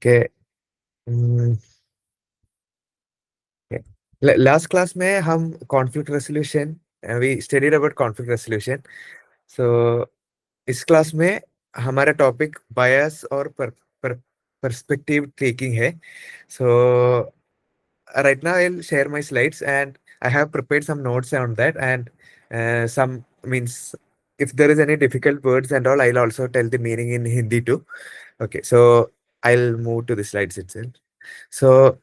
Okay. Last class में हम conflict resolution we studied about conflict resolution. So इस class में हमारा टॉपिक बायस और पर्सपेक्टिव टेकिंग है। सो right now I'll share my slides and I have prepared some notes on that, and some means if there is any difficult words and all, I'll also tell the meaning in Hindi too. Okay, so I'll move to the slides itself. So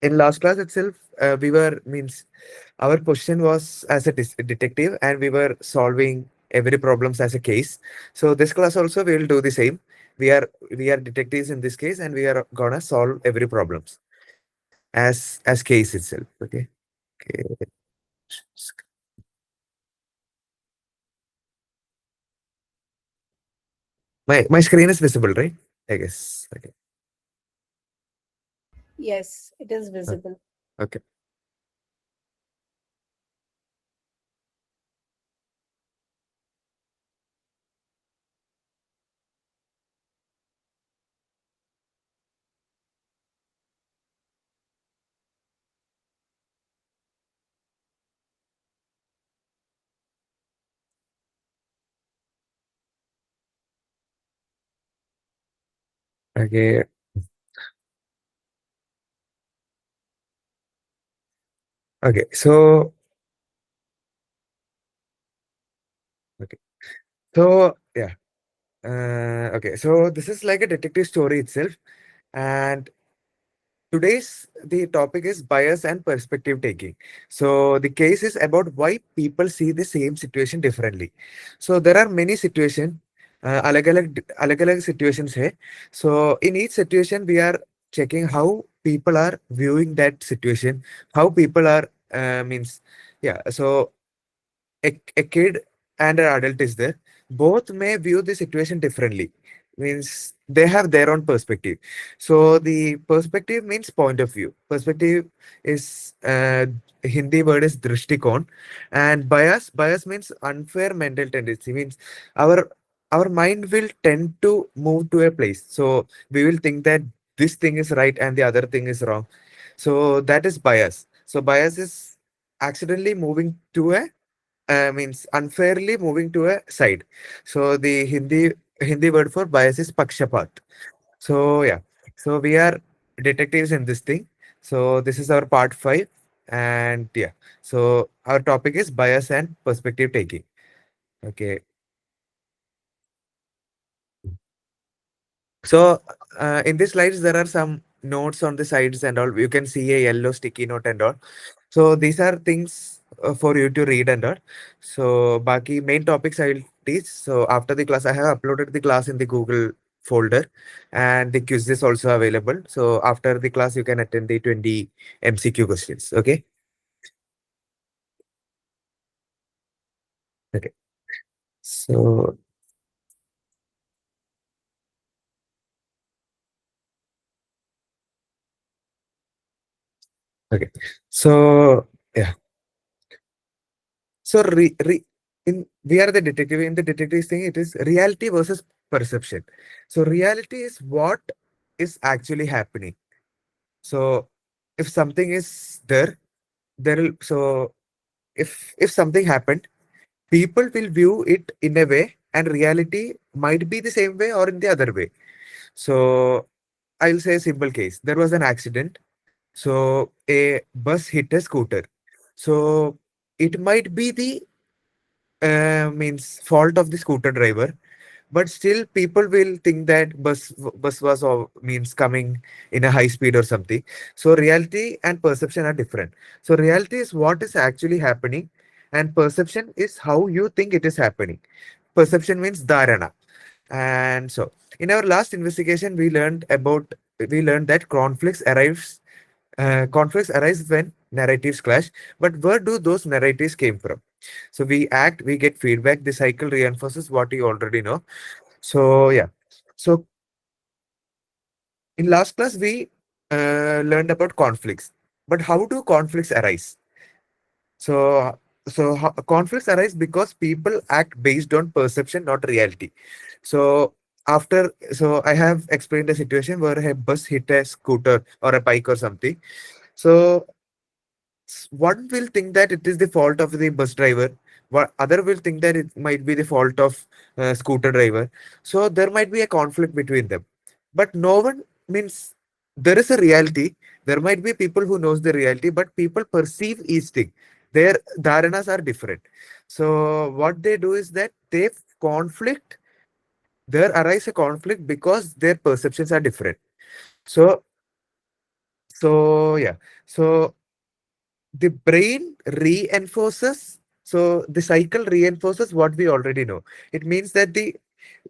in last class itself, we were means our position was as a detective, and we were solving every problems as a case. So this class also we will do the same. We are detectives in this case, and we are gonna solve every problems as case itself. Okay. Okay. My screen is visible, right? I guess. Okay. Yes, it is Uh, visible. Okay. Okay. Okay. So okay. So yeah. Okay. So this is like a detective story itself, and today's the topic is bias and perspective taking. So the case is about why people see the same situation differently. So there are many situations, अलग-अलग situations है. So in each situation we are checking how people are viewing that situation, how people are means yeah. So a kid and an adult is there. Both may view the situation differently. Means they have their own perspective. So the perspective means point of view. Perspective is Hindi word is drishtikon, and bias means unfair mental tendency. Means our our mind will tend to move to a place. So we will think that this thing is right and the other thing is wrong. So that is bias. So bias is accidentally moving to a means unfairly moving to a side. So the Hindi word for bias is pakshapat. So yeah, so we are detectives in this thing. So this is our part 5, and yeah, so our topic is bias and perspective taking. Okay. So in these slides, there are some notes on the sides and all. You can see a yellow sticky note and all. So these are things for you to read and all. So Baki main topics I will teach. So after the class, I have uploaded the class in the Google folder, and the quiz is also available. So after the class, you can attend the 20 MCQ questions. Okay. Okay. So okay. So yeah. So we are the detective. In the detective thing, it is reality versus perception. So reality is what is actually happening. So if something is there, there will so if something happened, people will view it in a way, and reality might be the same way or in the other way. So I'll say a simple case. There was an accident. So a bus hit a scooter. So it might be the means fault of the scooter driver, but still people will think that bus was means coming in a high speed or something. So reality and perception are different. So reality is what is actually happening, and perception is how you think it is happening. Perception means dharana. And so in our last investigation we learned that conflicts arise when narratives clash. But where do those narratives came from? So we act, we get feedback. The cycle reinforces what you already know. So yeah. So in last class we learned about conflicts. But how do conflicts arise? Conflicts arise because people act based on perception, not reality. So so I have explained a situation where a bus hit a scooter or a bike or something. So one will think that it is the fault of the bus driver. What other will think that it might be the fault of scooter driver. So there might be a conflict between them. But no one means there is a reality. There might be people who knows the reality, but people perceive each thing. Their dharanas are different. So what they do is that they conflict. There arise a conflict because their perceptions are different. So yeah. So the brain reinforces, so the cycle reinforces what we already know. It means that the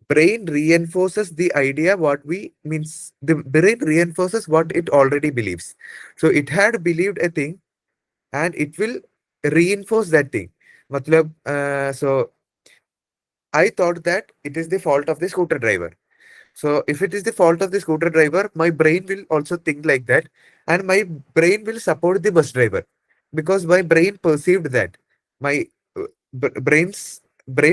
brain reinforces the idea what we means the brain reinforces what it already believes. So it had believed a thing and it will reinforce that thing. Matlab, so I thought that it is the fault of the scooter driver. So if it is the fault of the scooter driver, my brain will also think like that, and my brain will support the bus driver because my brain perceived that my brain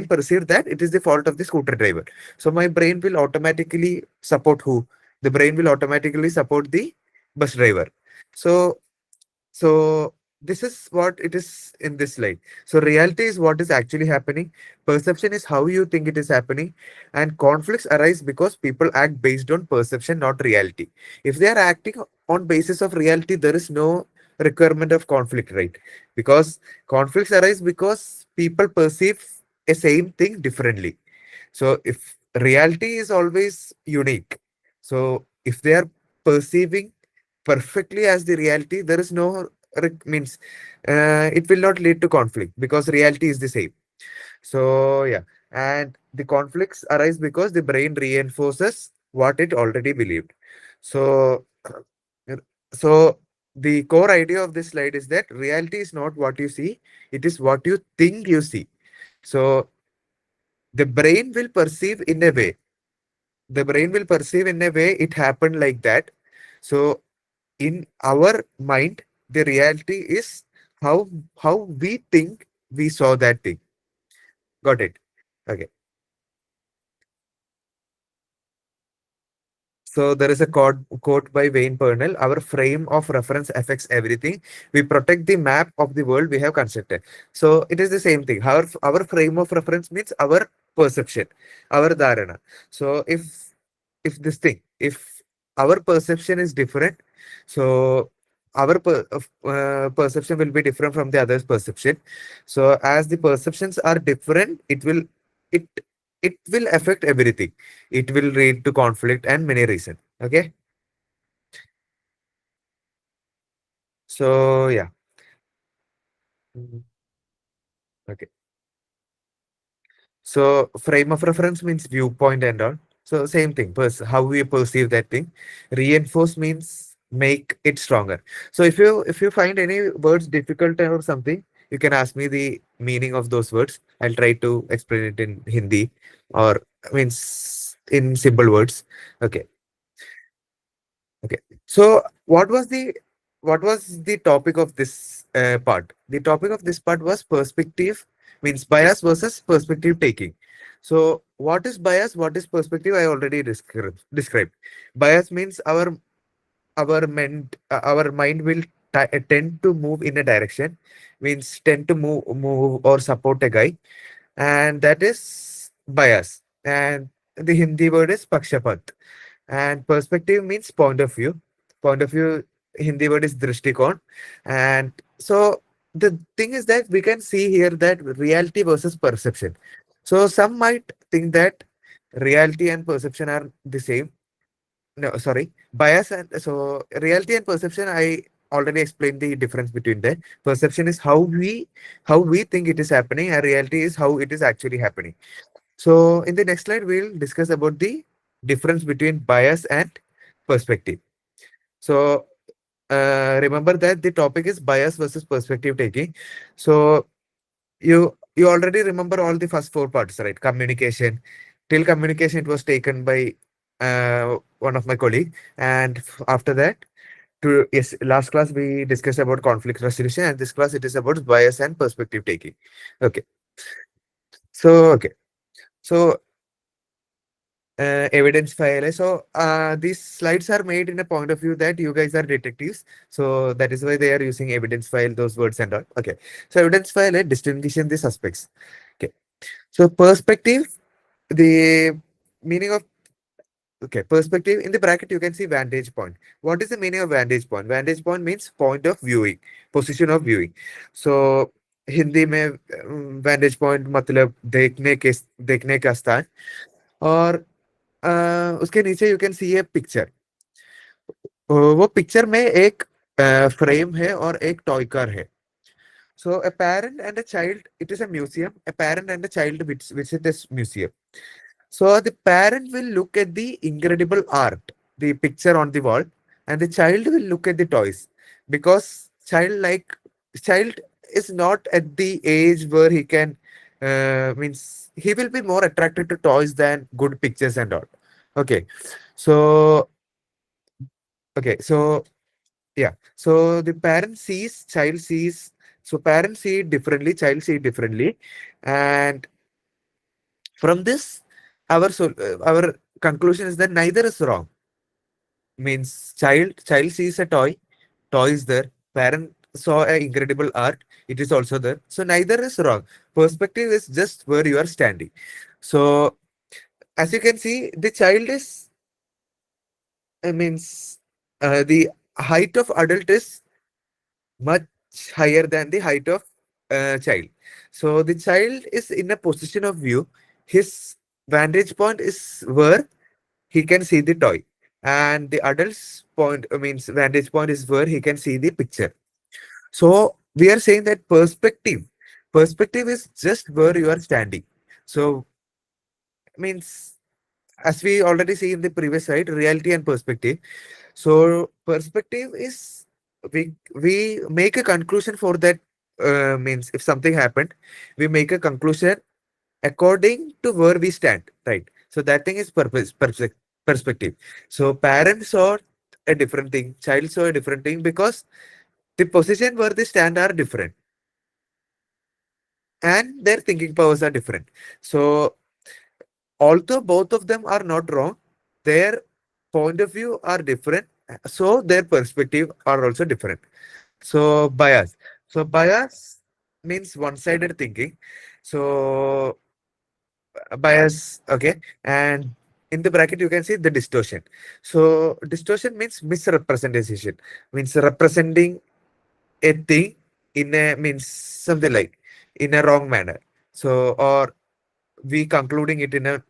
perceived that it is the fault of the scooter driver. So my brain will automatically support who? The brain will automatically support the bus driver. So so this is what it is in this slide. So reality is what is actually happening. Perception is how you think it is happening. And conflicts arise because people act based on perception, not reality. If they are acting on basis of reality, there is no requirement of conflict, right? Because conflicts arise because people perceive a same thing differently. So if reality is always unique, so if they are perceiving perfectly as the reality, there is no means it will not lead to conflict because reality is the same. So yeah, and the conflicts arise because the brain reinforces what it already believed. So so the core idea of this slide is that reality is not what you see, it is what you think you see. So the brain will perceive in a way, the brain will perceive in a way it happened like that. So in our mind, the reality is how we think we saw that thing. Got it? Okay. So there is a quote by Wayne Pernell: "Our frame of reference affects everything. We protect the map of the world we have constructed." So it is the same thing. Our frame of reference means our perception, our dharana. So if our perception is different, so our perception will be different from the other's perception. So as the perceptions are different, it it will affect everything. It will lead to conflict and many reasons. Okay. So yeah. Mhm. Okay. So frame of reference means viewpoint and all. So same thing, how we perceive that thing. Reinforce means make it stronger. So if you find any words difficult or something, you can ask me the meaning of those words. I'll try to explain it in Hindi or means in simple words. Okay. Okay. So what was the topic of this part? The topic of this part was perspective, means bias versus perspective taking. So what is bias? What is perspective? I already described. Bias means our mind will tend to move in a direction, means tend to move or support a guy, and that is bias. And the Hindi word is pakshapat. And perspective means point of view. Point of view, Hindi word is drishtikon. And so the thing is that we can see here that reality versus perception. So some might think that reality and perception are the same. No, sorry, bias and so reality and perception. I already explained the difference between them. Perception is how we think it is happening, and reality is how it is actually happening. So in the next slide, we'll discuss about the difference between bias and perspective. So remember that the topic is bias versus perspective taking. So you already remember all the first four parts, right? Communication. Till communication, it was taken by one of my colleague, and after that, to yes, last class we discussed about conflict resolution, and this class it is about bias and perspective taking. Okay. So okay. So evidence file. So these slides are made in a point of view that you guys are detectives. So that is why they are using evidence file, those words and all. Okay. So evidence file distinguishing the suspects. Okay. So perspective, the meaning of okay, perspective in the bracket you can see vantage point. What is the meaning of vantage point? Vantage point means point of viewing, position of viewing. So Hindi में vantage point मतलब देखने का स्थान और उसके नीचे you can see A picture वो picture में एक फ्रेम है और एक टॉय कार है सो a parent and a child it is a museum a parent and a child visit this museum so the parent will look at the incredible art the picture on the wall and the child will look at the toys because child is not at the age where he can means he will be more attracted to toys than good pictures and all okay so okay so yeah so the parent sees child sees so parents see it differently child see it differently and from this our conclusion is that neither is wrong means child sees a toy is there parent saw a incredible art it is also there so neither is wrong perspective is just where you are standing so as you can see the child is means the height of adult is much higher than the height of child. So the child is in a position of view. His vantage point is where he can see the toy, and the adult's point means vantage point is where he can see the picture. So we are saying that perspective is just where you are standing. So means as we already see in the previous slide, reality and perspective. So perspective is we make a conclusion for that means if something happened, we make a conclusion according to where we stand, right? So that thing is perspective. So parents saw a different thing, child saw a different thing because the position where they stand are different and their thinking powers are different. So although both of them are not wrong, their point of view are different, so their perspective are also different. So bias. So bias means one-sided thinking. So bias, okay, and in the bracket you can see the distortion. So distortion means misrepresentation, means representing a thing in a means something like in a wrong manner. So or we concluding it in a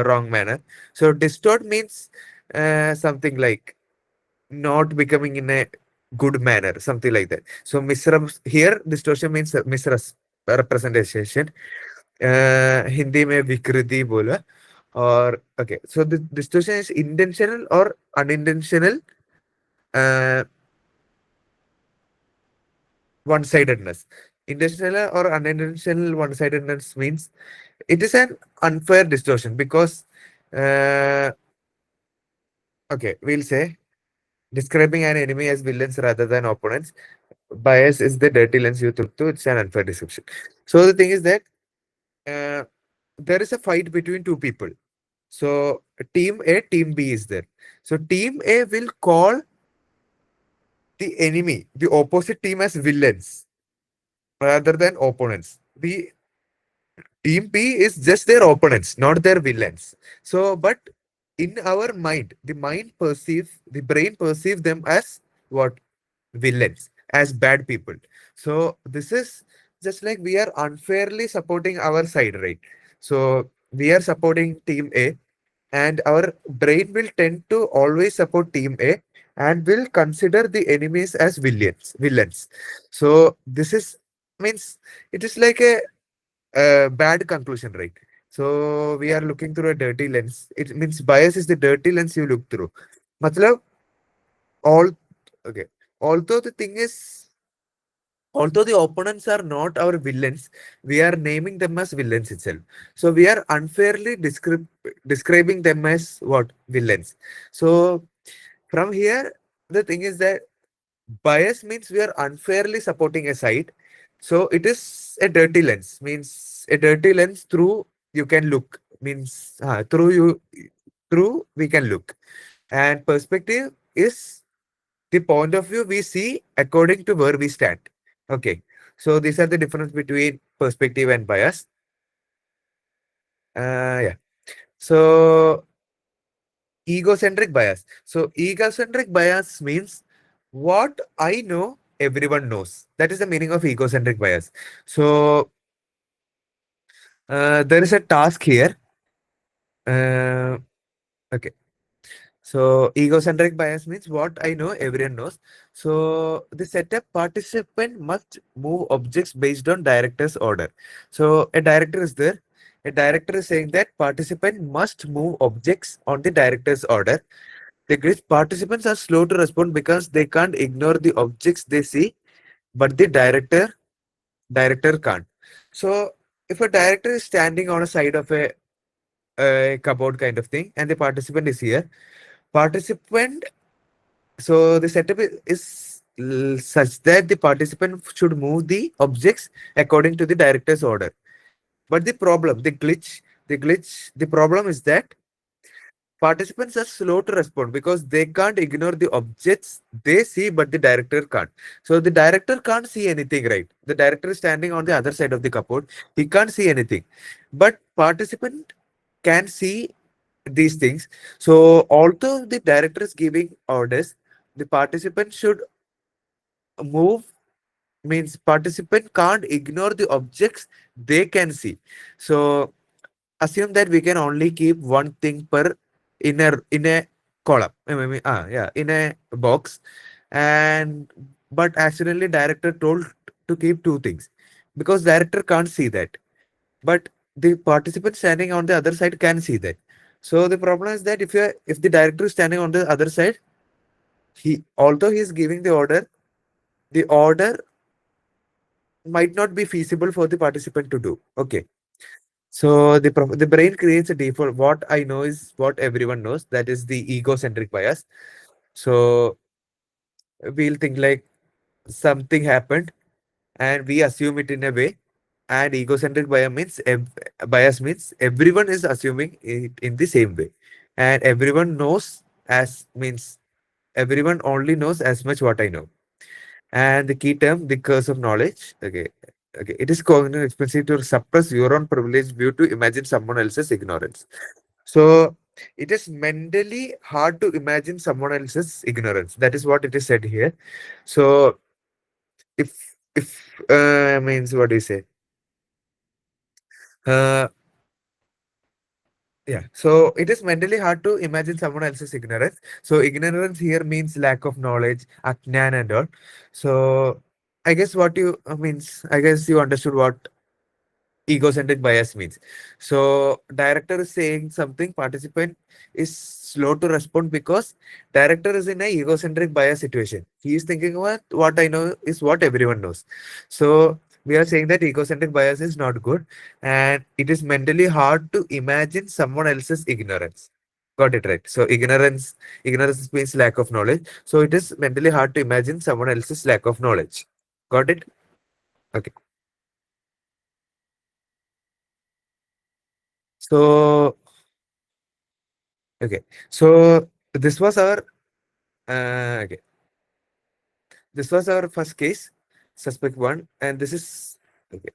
wrong manner. So distort means something like not becoming in a good manner, something like that. So here distortion means misrepresentation. Hindi में विकृति बोला और okay. So the distortion is intentional or unintentional uh, one-sidedness. Intentional or unintentional one-sidedness means it is an unfair distortion because okay, we'll say describing an enemy as villains rather than opponents. Bias is the dirty lens you took to. It's an unfair description. So the thing is that uh, there is a fight between two people. So team A, team B is there. So team A will call the enemy, the opposite team as villains rather than opponents. The team B is just their opponents, not their villains. So, but in our mind, the brain perceive them as what? Villains, as bad people. So this is just like we are unfairly supporting our side, right? So we are supporting team A, and our brain will tend to always support team A and will consider the enemies as villains. So this is means it is like a bad conclusion, right? So we are looking through a dirty lens. It means bias is the dirty lens you look through. Matlab, all okay. Although the thing is, although the opponents are not our villains, we are naming them as villains itself. So we are unfairly describing them as what? Villains. So from here, the thing is that bias means we are unfairly supporting a side. So it is a dirty lens, means a dirty lens through you can look, means through you. through we can look. And perspective is the point of view we see according to where we stand. Okay. So these are the difference between perspective and bias. Yeah. So egocentric bias. So egocentric bias means what I know, everyone knows. That is the meaning of egocentric bias. So there is a task here. Uh, okay. So egocentric bias means what I know, everyone knows. So the setup participant must move objects based on director's order. So a director is there. A director is saying that participant must move objects on the director's order. The great participants are slow to respond because they can't ignore the objects they see, but the director can't. So if a director is standing on a side of a cupboard kind of thing, and the participant is here, participant. So the setup is such that the participant should move the objects according to the director's order. But the problem, the problem is that participants are slow to respond because they can't ignore the objects they see, but the director can't. So the director can't see anything, right? The director is standing on the other side of the cupboard. He can't see anything. But participant can see these things. So although the director is giving orders, the participant should move, means participant can't ignore the objects they can see. So assume that we can only keep one thing per in a column. Yeah, in a box, and but accidentally director told to keep two things because director can't see that, but the participant standing on the other side can see that. So the problem is that if the director is standing on the other side, he although he is giving the order might not be feasible for the participant to do. Okay. So the brain creates a default. What I know is what everyone knows. That is the egocentric bias. So we'll think like something happened and we assume it in a way. And egocentric bias means everyone is assuming it in the same way. And everyone knows as means everyone only knows as much what I know. And the key term, the curse of knowledge. Okay. Okay. It is cognitive expensive to suppress your own privilege view to imagine someone else's ignorance. So it is mentally hard to imagine someone else's ignorance. That is what it is said here. So if means what do you say? Uh, yeah. So it is mentally hard to imagine someone else's ignorance. So ignorance here means lack of knowledge, ajnan and all. So I guess what you means. I guess you understood what egocentric bias means. So director is saying something, participant is slow to respond because director is in a egocentric bias situation. He is thinking what I know is what everyone knows. So we are saying that egocentric bias is not good and it is mentally hard to imagine someone else's ignorance. Got it right. So ignorance means lack of knowledge. So it is mentally hard to imagine someone else's lack of knowledge. Got it? Okay. So okay. So this was our okay. This was our first case, suspect one, and this is okay.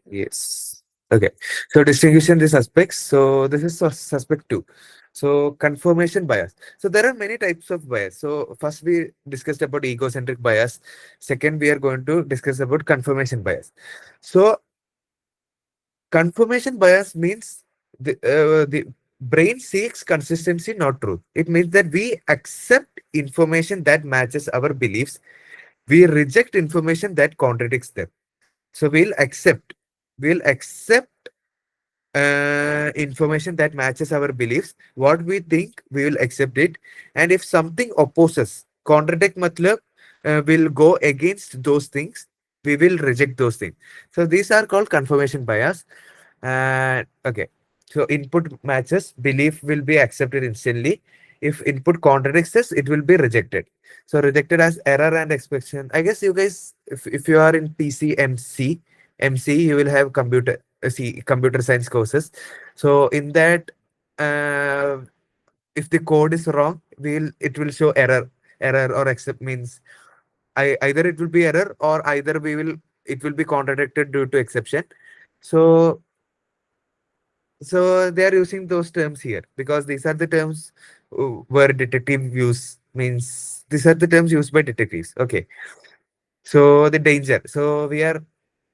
Yes. Okay. So distinguishing the suspects. So this is suspect two. So confirmation bias. So there are many types of bias. So first we discussed about egocentric bias. Second, we are going to discuss about confirmation bias. So confirmation bias means the brain seeks consistency, not truth. It means that we accept information that matches our beliefs. We reject information that contradicts them. So we'll accept information that matches our beliefs. What we think, we will accept it. And if something opposes, contradict matlab, will go against those things, we will reject those things. So these are called confirmation bias. And okay, so input matches, belief will be accepted instantly. If input contradicts this, it will be rejected. So rejected as error and expression. I guess you guys, if you are in PC, MC, you will have computer science courses. So in that uh, if the code is wrong, it will show error or except means either it will be error or either it will be contradicted due to exception. So they are using those terms here because these are the terms where detective use means these are the terms used by detectives. Okay. So the danger. So we are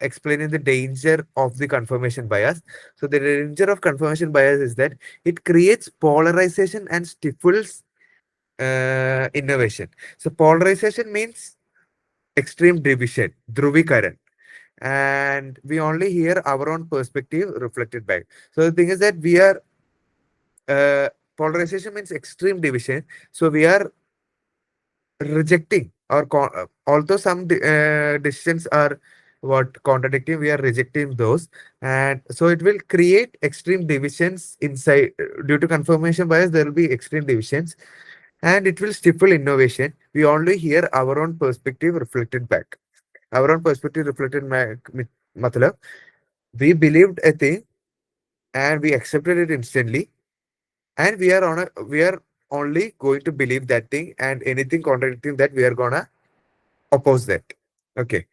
explaining the danger of the confirmation bias. So the danger of confirmation bias is that it creates polarization and stifles innovation. So polarization means extreme division, Dhruvi, and we only hear our own perspective reflected back. So the thing is that we are uh, polarization means extreme division. So we are rejecting or although some decisions are what contradicting, we are rejecting those, and so it will create extreme divisions inside due to confirmation bias. There will be extreme divisions, and it will stifle innovation. We only hear our own perspective reflected back. Our own perspective reflected back. Matlab, we believed a thing and we accepted it instantly, and we are only going to believe that thing, and anything contradicting that we are gonna oppose that. Okay,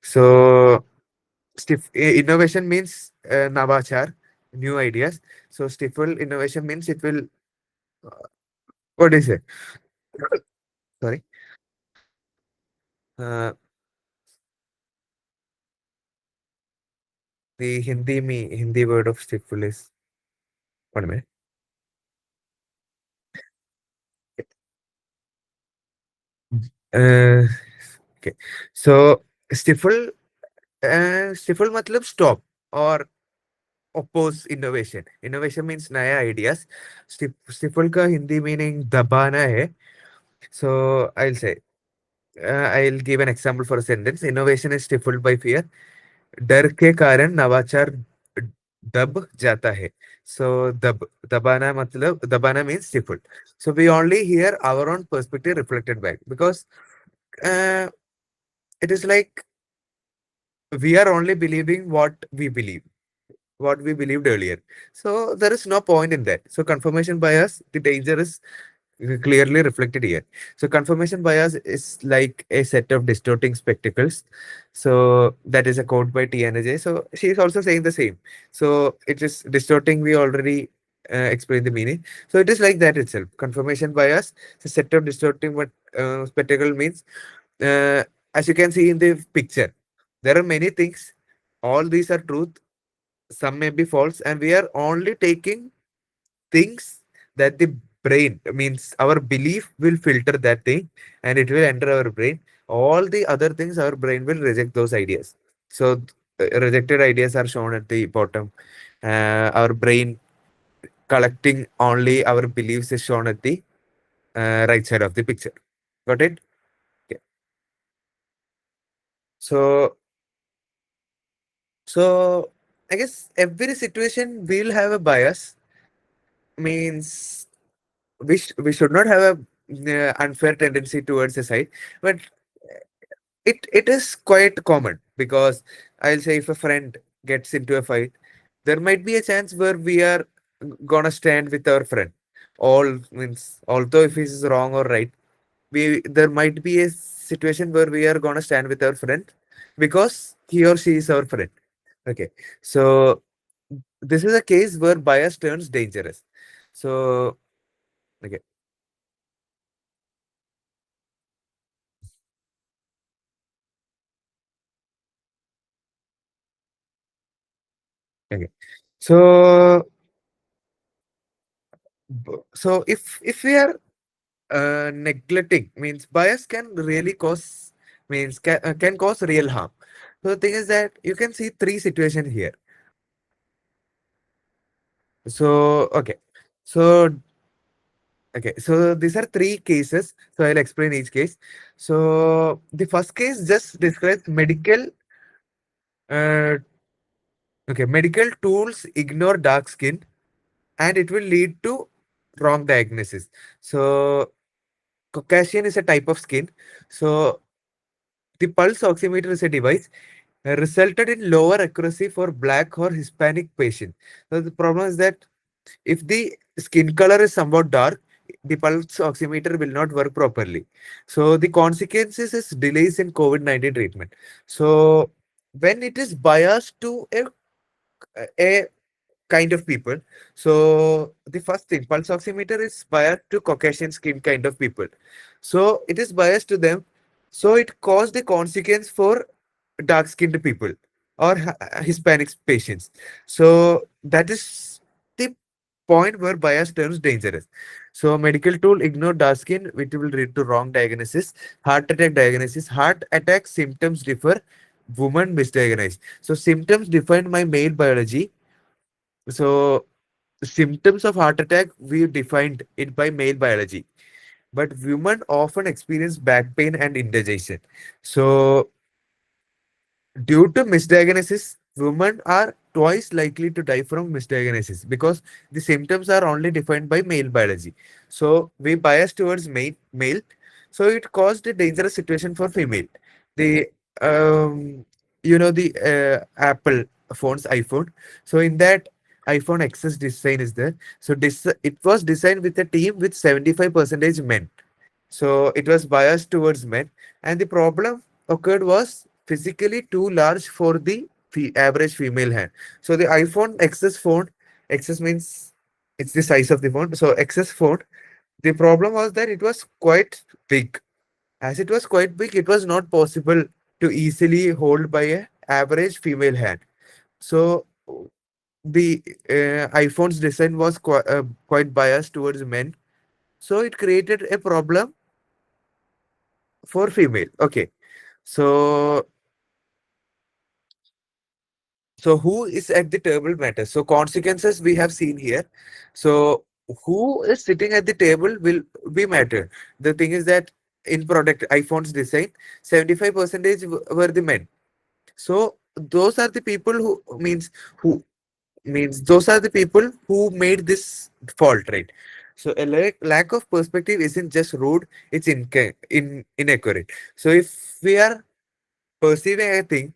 so innovation means navachar, new ideas. So stifle innovation means it will what is it? Sorry, uh, the Hindi word of stifle is one minute. Uh, okay, so stifle stifle matlab stop or oppose innovation. Innovation means naya ideas. Stifle ka Hindi meaning dabana hai. So I'll give an example for a sentence. Innovation is stifled by fear. डर के कारण नवाचार दब जाता है. So दबाना means stifled. So we only hear our own perspective reflected back because uh, it is like we are only believing what we believed earlier. So there is no point in that. So confirmation bias, the danger is clearly reflected here. So confirmation bias is like a set of distorting spectacles. So that is a quote by Tianaj. So she is also saying the same. So it is distorting. We already explained the meaning. So it is like that itself. Confirmation bias, a set of distorting what spectacle means. Uh, as you can see in the picture, there are many things. All these are truth, some may be false, and we are only taking things that the brain means our belief will filter that thing and it will enter our brain. All the other things our brain will reject those ideas. So rejected ideas are shown at the bottom. Our brain collecting only our beliefs is shown at the right side of the picture. Got it? Okay. So so I guess every situation will have a bias. Means we should not have a unfair tendency towards a side, but it is quite common because I'll say if a friend gets into a fight, there might be a chance where we are gonna stand with our friend. All means although if he's wrong or right, we there might be a situation where we are gonna stand with our friend because he or she is our friend. Okay, so this is a case where bias turns dangerous. So okay. Okay. So, if we are neglecting, means bias can really cause means can cause real harm. So the thing is that you can see three situations here. So so so these are three cases. So I'll explain each case. So the first case just describes uh, medical tools ignore dark skin and it will lead to wrong diagnosis. So Caucasian is a type of skin. So the pulse oximeter is a device resulted in lower accuracy for black or Hispanic patient. So the problem is that If the skin color is somewhat dark, the pulse oximeter will not work properly. So the consequences is delays in COVID-19 treatment. So when it is biased to a kind of people. So the first thing, pulse oximeter is biased to Caucasian skin kind of people. So it is biased to them. So it caused the consequence for dark skinned people or Hispanic patients. So that is the point where bias turns dangerous. So medical tool ignore dark skin, which will lead to wrong diagnosis. Heart attack diagnosis. Heart attack symptoms differ. Woman misdiagnosed. So symptoms defined by male biology. So symptoms of heart attack we defined it by male biology, but women often experience back pain and indigestion. So due to misdiagnosis, women are twice likely to die from misdiagnosis because the symptoms are only defined by male biology. So we bias towards male. So it caused a dangerous situation for female. The um, the Apple phones, iPhone. So in that iPhone XS design is there. So it was designed with a team with 75% men. So it was biased towards men, and the problem occurred was physically too large for the average female hand. So the iPhone XS phone, XS means it's the size of the phone. So XS phone, the problem was that it was quite big. As it was quite big, it was not possible to easily hold by a average female hand. So the iPhone's design was quite biased towards men. So it created a problem for female. Okay. So who is at the table matters. So consequences we have seen here. So who is sitting at the table will be matter. The thing is that in product iPhone's design, 75 percentage were the men. So those are the people who means those are the people who made this fault, right? So a lack of perspective isn't just rude, it's inaccurate. So if we are perceiving a thing,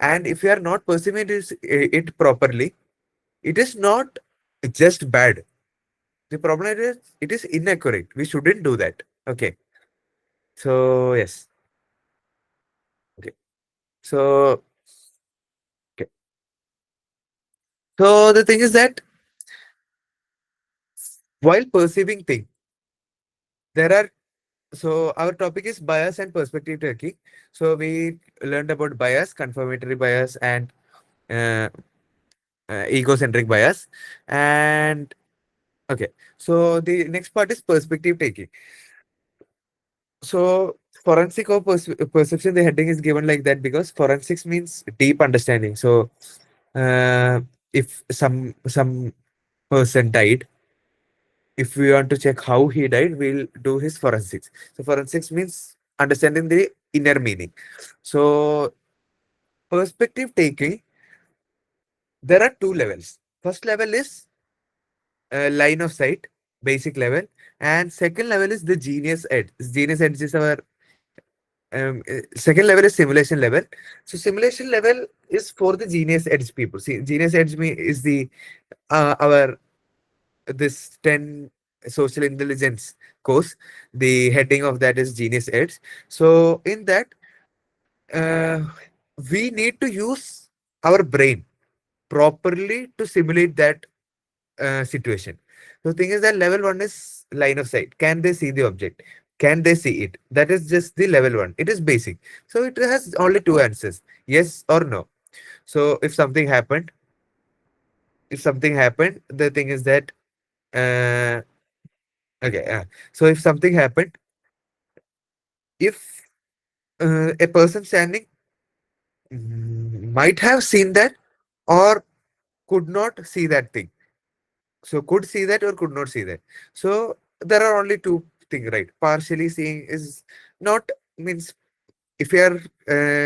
and if you are not perceiving it properly, it is not just bad. The problem is it is inaccurate. We shouldn't do that. Okay. So yes. Okay. So okay. So the thing is that while perceiving thing, there are our topic is bias and perspective taking. So we learned about bias, confirmatory bias, and uh, egocentric bias. And okay. So the next part is perspective taking. So forensic or perception, the heading is given like that because forensics means deep understanding. So uh, if some person died, if we want to check how he died, we'll do his forensics. So forensics means understanding the inner meaning. So perspective taking, there are two levels. First level is line of sight, basic level, and second level is the genius edge. Genius edge is our second level is simulation level. So simulation level is for the genius edge people. See, genius edge me is the our this 10 social intelligence course. The heading of that is genius edge. So in that, uh, we need to use our brain properly to simulate that situation. So the thing is that level one is line of sight. Can they see the object? Can they see it? That is just the level one. It is basic. So it has only two answers, yes or no. So if something happened, the thing is that uh, okay. So if something happened, if a person standing might have seen that or could not see that thing. So could see that or could not see that. So there are only two things, right? Partially seeing is not means if we are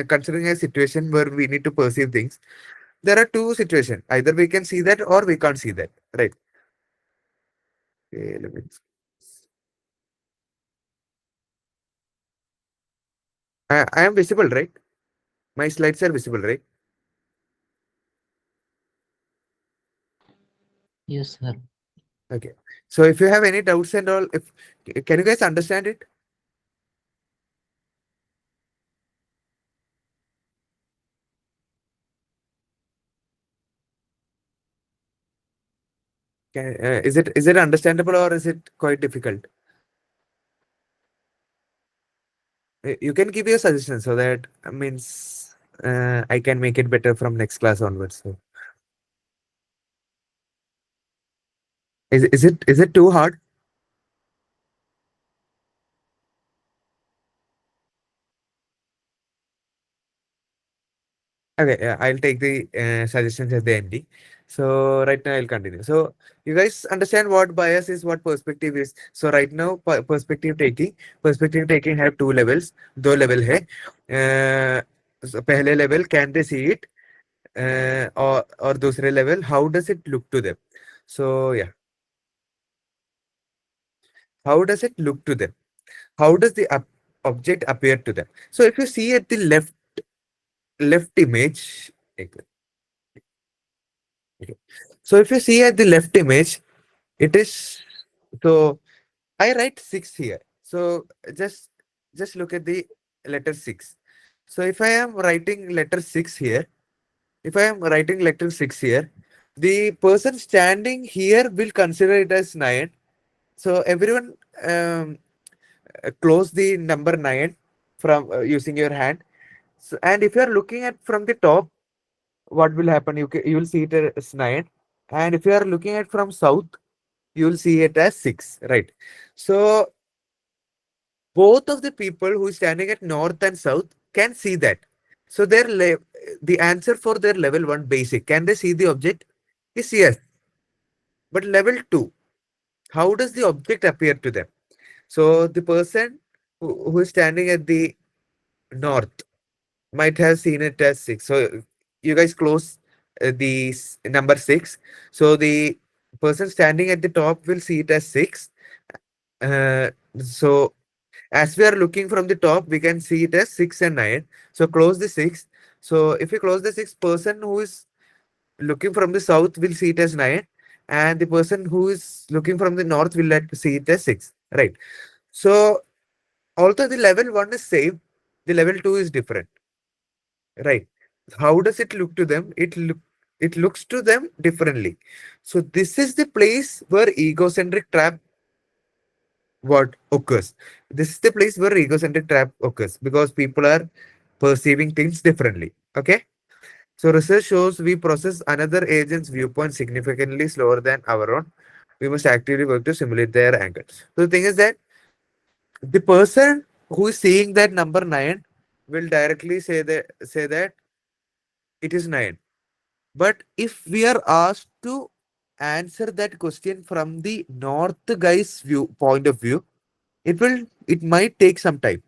considering a situation where we need to perceive things, there are two situations. Either we can see that or we can't see that, right? Okay, I am visible, right? My slides are visible, right? Yes, sir. Okay. So if you have any doubts and all, if can you guys understand it? Is it understandable or is it quite difficult? You can give your suggestion so that means I can make it better from next class onwards. So is it too hard? Okay, yeah, I'll take the suggestions at the ending. So right now I'll continue. So you guys understand what bias is, what perspective is. So right now perspective taking have two levels. दो level है. So पहले level can they see it? और दूसरे level how does it look to them? So yeah, how does it look to them? How does the object appear to them? So if you see at the left image, okay. So if you see at the left image, it is so I write six here. So just look at the letter six. So if I am writing letter six here, if I am writing letter six here, the person standing here will consider it as nine. So everyone close the number nine from using your hand. So, and if you are looking at from the top, what will happen? You will see it as nine. And if you are looking at from south, you will see it as six, right? So both of the people who is standing at north and south can see that. So the answer for their level one basic, can they see the object? Is yes. But level two, how does the object appear to them? So the person who is standing at the north might have seen it as six. So you guys close the number six. So the person standing at the top will see it as six. Uh, so as we are looking from the top, we can see it as six and nine. So close the six. So if we close the six, person who is looking from the south will see it as nine, and the person who is looking from the north will see it as six. Right. So although the level one is same, the level two is different. Right. How does it look to them? It looks to them differently. So this is the place where egocentric trap what occurs. This is the place where egocentric trap occurs because people are perceiving things differently. Okay. So research shows we process another agent's viewpoint significantly slower than our own. We must actively work to simulate their angle. So the thing is that the person who is seeing that number nine will directly say that it is nine. But if we are asked to answer that question from the north guy's view point of view, it might take some time,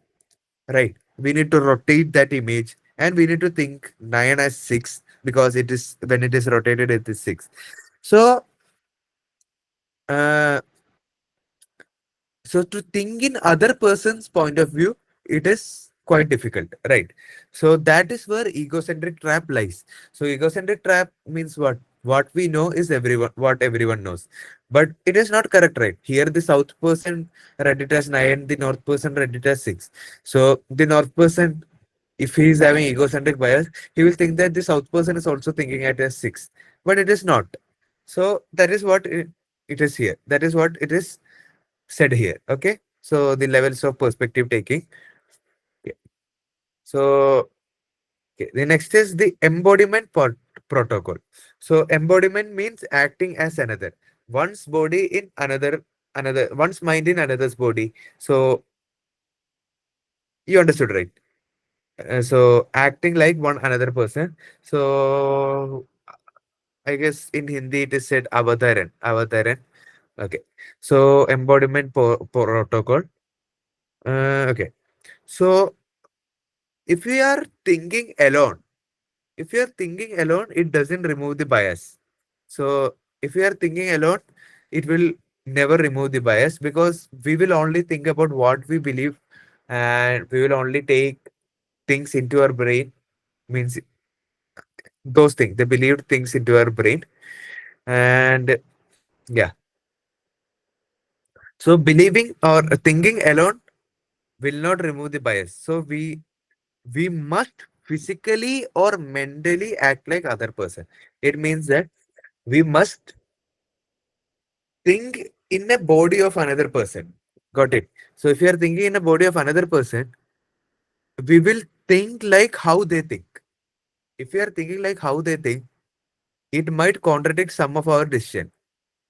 right? We need to rotate that image and we need to think nine as six because it is when it is rotated, it is six. So uh, so to think in other person's point of view, it is quite difficult, right? So that is where egocentric trap lies. So egocentric trap means what? What we know is everyone what everyone knows. But it is not correct, right? Here the south person read it as nine, the north person read it as six. So the north person, if he is having egocentric bias, he will think that the south person is also thinking it as six. But it is not. So that is what it is here. That is what it is said here. Okay. So the levels of perspective taking. Okay. So okay. The next is the embodiment protocol. So embodiment means acting as another. One's body in another one's mind in another's body. So you understood, right? So acting like one another person. So I guess in Hindi it is said avataran. Avataran. Okay. So embodiment protocol. Okay. So if we are thinking alone, if you are thinking alone, it doesn't remove the bias. So if you are thinking alone, it will never remove the bias because we will only think about what we believe and we will only take things into our brain, means those things, the believed things into our brain. And yeah. So believing or thinking alone will not remove the bias. So we must physically or mentally act like other person. It means that we must think in a body of another person. Got it? So if you are thinking in a body of another person, we will think like how they think. If we are thinking like how they think, it might contradict some of our decision.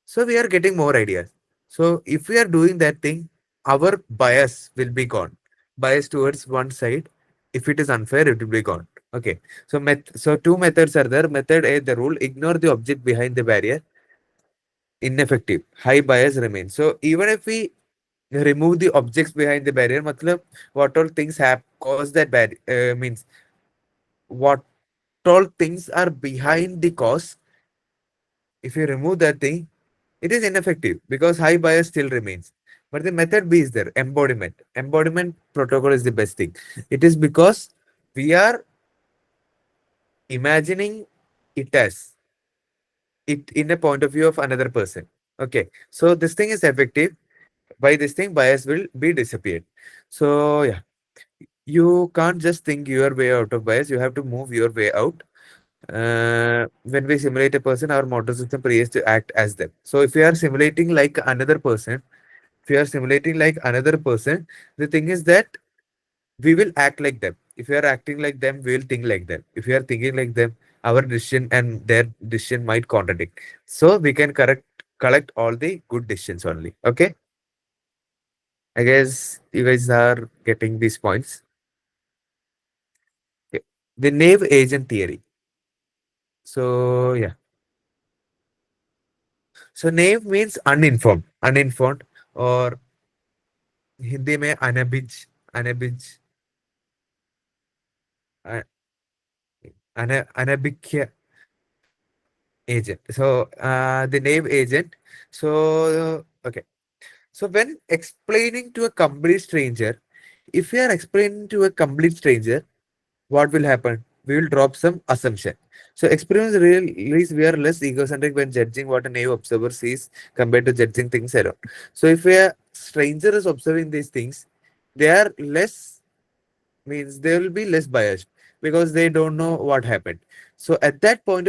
So we are getting more ideas. So if we are doing that thing, our bias will be gone. Bias towards one side. If it is unfair, it will be gone. Okay. So so two methods are there. Method A, the rule, ignore the object behind the barrier. Ineffective. High bias remains. So even if we remove the objects behind the barrier, matlab, what all things have caused that barrier means what all things are behind the cause. If you remove that thing, it is ineffective because high bias still remains. But the method B is there, embodiment. Embodiment protocol is the best thing. It is because we are imagining it as it in a point of view of another person. Okay, so this thing is effective. By this thing, bias will be disappeared. So yeah, you can't just think your way out of bias. You have to move your way out. When we simulate a person, our motor system creates to act as them. So if we are simulating like another person, if we are simulating like another person, the thing is that we will act like them. If we are acting like them, we will think like them. If we are thinking like them, our decision and their decision might contradict. So we can collect all the good decisions only. Okay. I guess you guys are getting these points. Okay. The naive agent theory. So yeah. So naive means uninformed, uninformed, or Hindi में अनभिज अनभिज अ- अनभिज्ञ agent. So the naive agent. So okay. So when explaining to a complete stranger, if we are explaining to a complete stranger, what will happen? We will drop some assumption. So experience realize we are less egocentric when judging what a naive observer sees compared to judging things around. So if a stranger is observing these things, they are less means they will be less biased because they don't know what happened. So at that point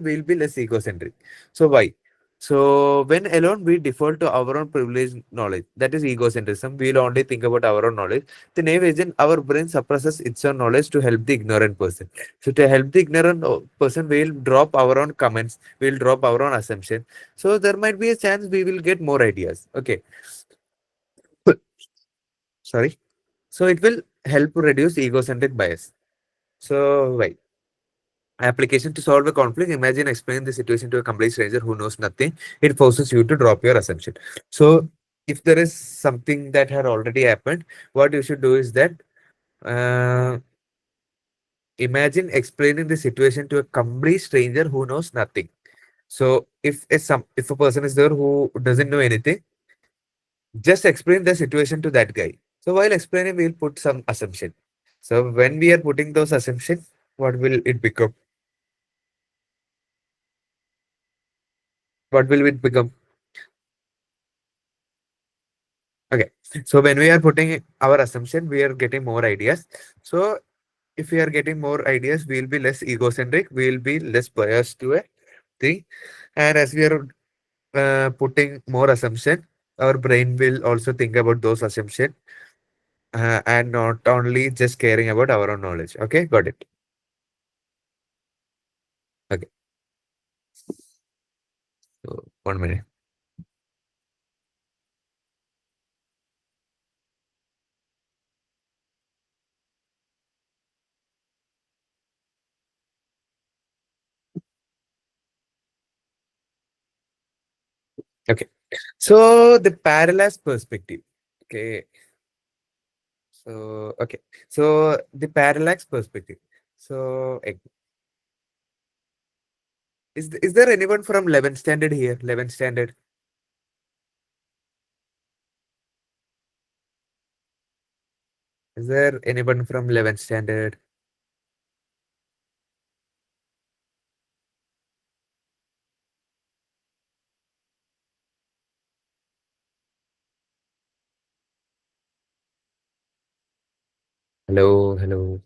we'll be less egocentric. So why? So when alone we default to our own privileged knowledge, that is egocentrism. We'll only think about our own knowledge. The naive agent, our brain suppresses its own knowledge to help the ignorant person. So to help the ignorant person, we'll drop our own comments, we'll drop our own assumption. So there might be a chance we will get more ideas. Okay. Sorry. So it will help reduce egocentric bias. So, right. Application to solve a conflict. Imagine explaining the situation to a complete stranger who knows nothing. It forces you to drop your assumption. So, if there is something that had already happened, what you should do is that uh, imagine explaining the situation to a complete stranger who knows nothing. So, if a person is there who doesn't know anything, just explain the situation to that guy. So, while explaining, we'll put some assumption. So, when we are putting those assumptions, what will it become? What will it become? Okay. So when we are putting our assumption, we are getting more ideas. So if we are getting more ideas, we'll be less egocentric. We'll be less biased to a thing. And as we are putting more assumption, our brain will also think about those assumptions and not only just caring about our own knowledge. Okay, got it. Okay. So 1 minute. Okay. So the parallax perspective. Okay. So okay. So the parallax perspective. So is there anyone from 11th standard here? 11th standard. Is there anyone from 11th standard? Hello, hello.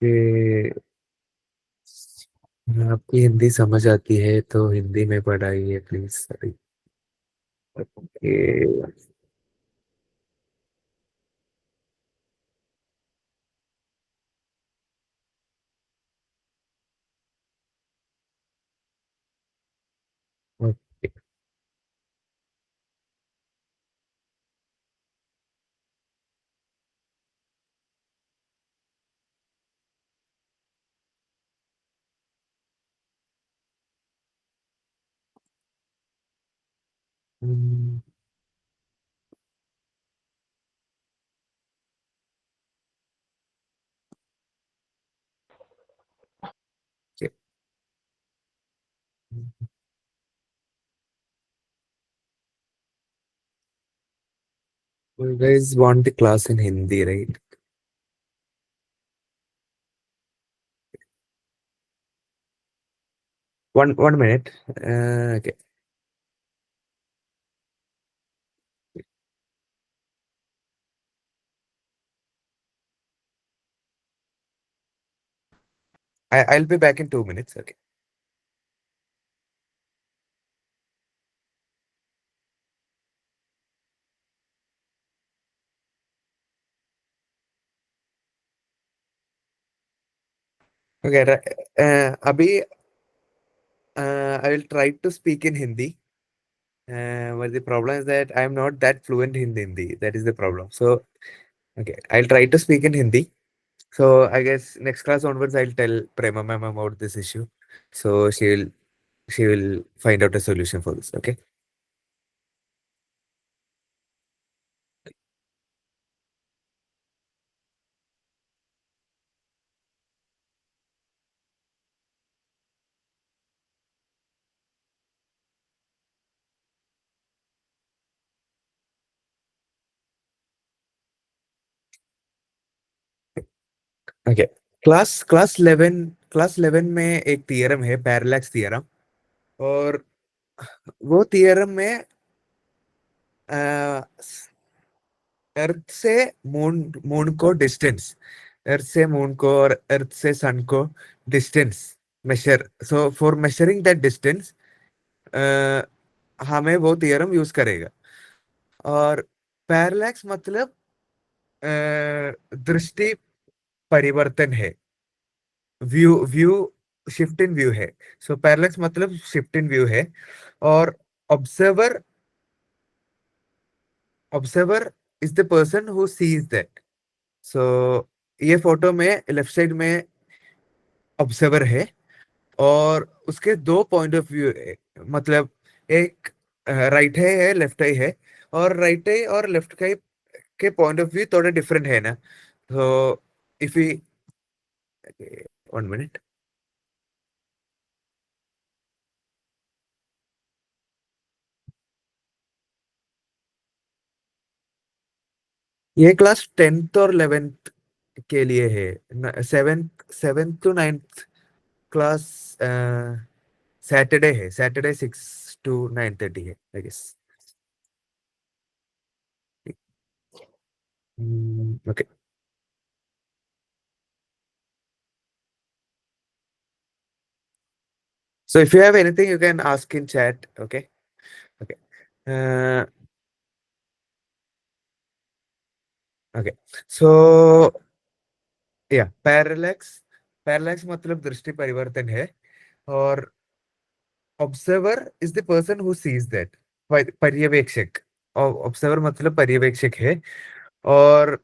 ये आपकी हिंदी समझ आती है तो हिंदी में पढ़ाइए please. Sorry. Okay. Okay. Hmm, You guys want the class in Hindi, right? One minute. Okay. I'll be back in 2 minutes. Okay. Okay. Abhi, I will try to speak in Hindi. But the problem is that I'm not that fluent in Hindi. That is the problem. So, okay, I'll try to speak in Hindi. So, I guess next class onwards, I'll tell Prema ma'am about this issue. So she will find out a solution for this. Okay. Okay. Class 11 में एक theorem है, parallax theorem. और वो theorem में अर्थ से moon moon को distance, अर्थ से moon को और अर्थ से सन को distance measure, so for measuring that distance हमें वो थियरम यूज करेगा। और पैरेलैक्स मतलब दृष्टि परिवर्तन है, view view shift in view है। सो पैरेलैक्स मतलब शिफ्ट इन व्यू है। और observer observer is the person who sees that. So ये फोटो में लेफ्ट साइड में ऑब्जर्वर है, और उसके दो पॉइंट ऑफ व्यू है। मतलब एक राइट है लेफ्ट आई है, और राइट आई और लेफ्ट के पॉइंट ऑफ व्यू थोड़े डिफरेंट है ना। तो इफ यू 1 मिनट। ये क्लास 10th और 11th के लिए है। Seventh seventh to 9th class Saturday है, सैटरडे 6 to 9:30 है I guess. Okay. So if you have anything, you can ask in chat. Okay. Okay. Uh, okay. So yeah, parallax मतलब दृष्टि परिवर्तन है। और observer is the person who sees that, पर्यवेक्षक। Observer मतलब पर्यवेक्षक है। और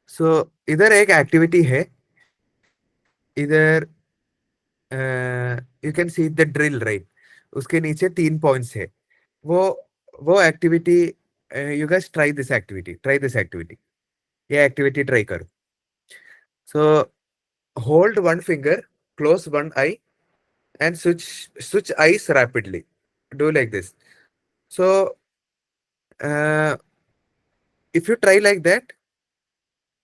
सो इधर एक एक्टिविटी है। इधर you can see the drill right, उसके नीचे 3 पॉइंट्स है। वो वो activity, you guys try this activity. ये एक्टिविटी ट्राई करो। So hold one finger, close one I, and switch eyes rapidly. do like this. So uh, if you try like that,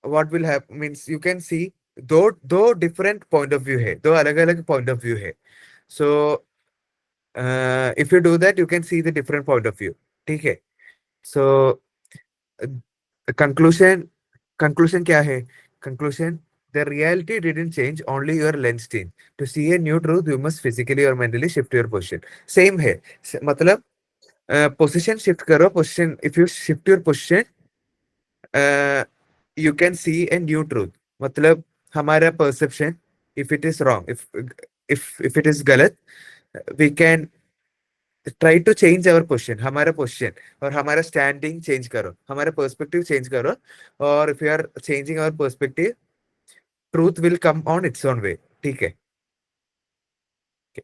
what will happen means you can see दो different point of view है, दो अलग अलग point of view है. So if you do that, you can see the different point of view. ठीक है. So conclusion conclusion क्या है? Conclusion, the reality didn't change, only your lens changed. To see a new truth, you must physically or mentally shift your position. Same है. मतलब position shift करो. Position, if you shift your position, you can see a new truth. मतलब हमारा perception, if it is wrong, if it is गलत, we can try to change our position, हमारा position, और हमारा standing change करो, हमारा perspective change करो. और if you are changing our perspective, truth will come on its own way. ठीक है. Okay.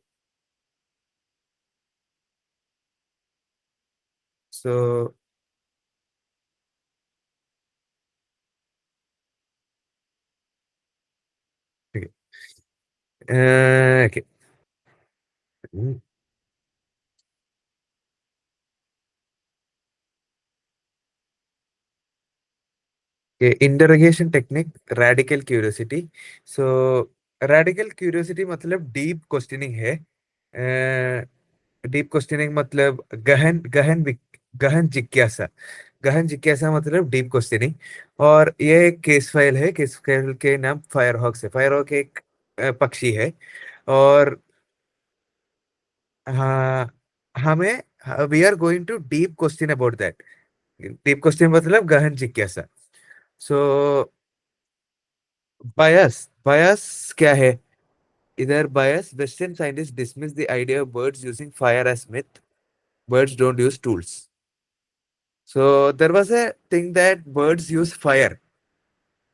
So okay. Okay. Okay, interrogation technique, radical curiosity. So radical curiosity मतलब deep questioning है. Deep questioning मतलब गहन जिज्ञासा. गहन जिज्ञासा मतलब डीप क्वेश्चनिंग. और ये एक केस फाइल है. केस फाइल के नाम फायरहॉक्स है. फायरहॉक एक पक्षी है. और हाँ, हमें we are going to deep question about that. Deep question मतलब गहन जिज्ञासा. सो बायस बायस क्या है? इधर bias, western scientist dismiss the idea of birds using fire as myth. Birds don't use tools. So there was a thing that birds use fire.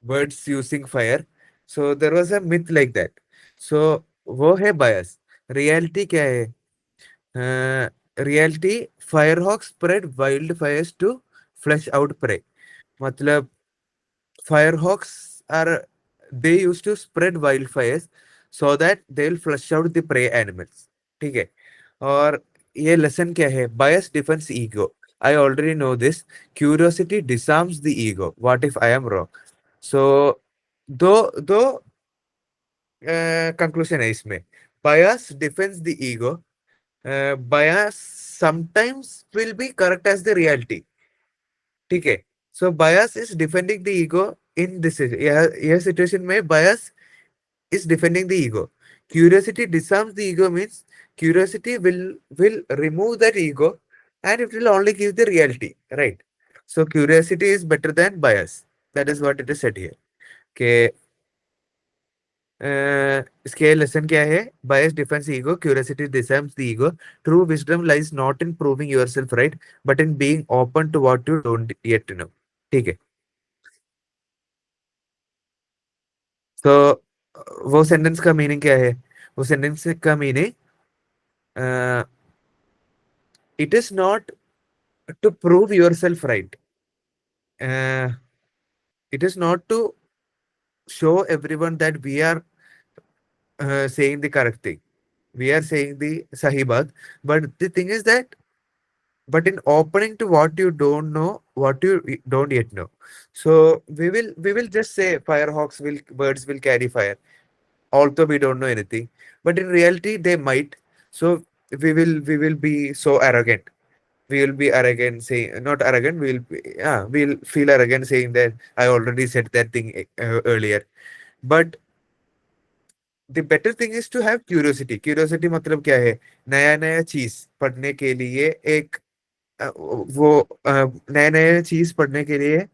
Birds using fire. So there was a myth like that. So वो है bias. Reality क्या है? Reality, firehawks spread wildfires to flush out prey. मतलब firehawks are, they used to spread wildfires so that they'll flush out the prey animals. ठीक है. और ये lesson क्या है? Bias defends ego. I already know this. Curiosity disarms the ego. What if I am wrong? So दो conclusion है इसमें. Bias defends the ego. Bias sometimes will be correct as the reality. ठीक है. So bias is defending the ego in this. यह situation में bias is defending the ego. Curiosity disarms the ego means curiosity will remove that ego, and it will only give the reality, right? So curiosity is better than bias. That is what it is said here. Okay. इसके lesson क्या है? Bias defends ego, curiosity disarms the ego. True wisdom lies not in proving yourself right, but in being open to what you don't yet know. ठीक है. तो वो sentence का meaning क्या है? वो सेंटेंस का meaning, it is not to prove yourself right. Uh, it is not to show everyone that we are saying the correct thing. We are saying the sahi baat. But the thing is that, but in opening to what you don't know, what you don't yet know. So we will just say firehawks will birds will carry fire, although we don't know anything. But in reality, they might. So we will be so arrogant. We will be arrogant saying, not arrogant, we'll feel arrogant saying that I already said that thing earlier. But the better thing is to have curiosity. Curiosity मतलब क्या है? नया नया चीज पढ़ने के लिए एक नया नया चीज पढ़ने के लिए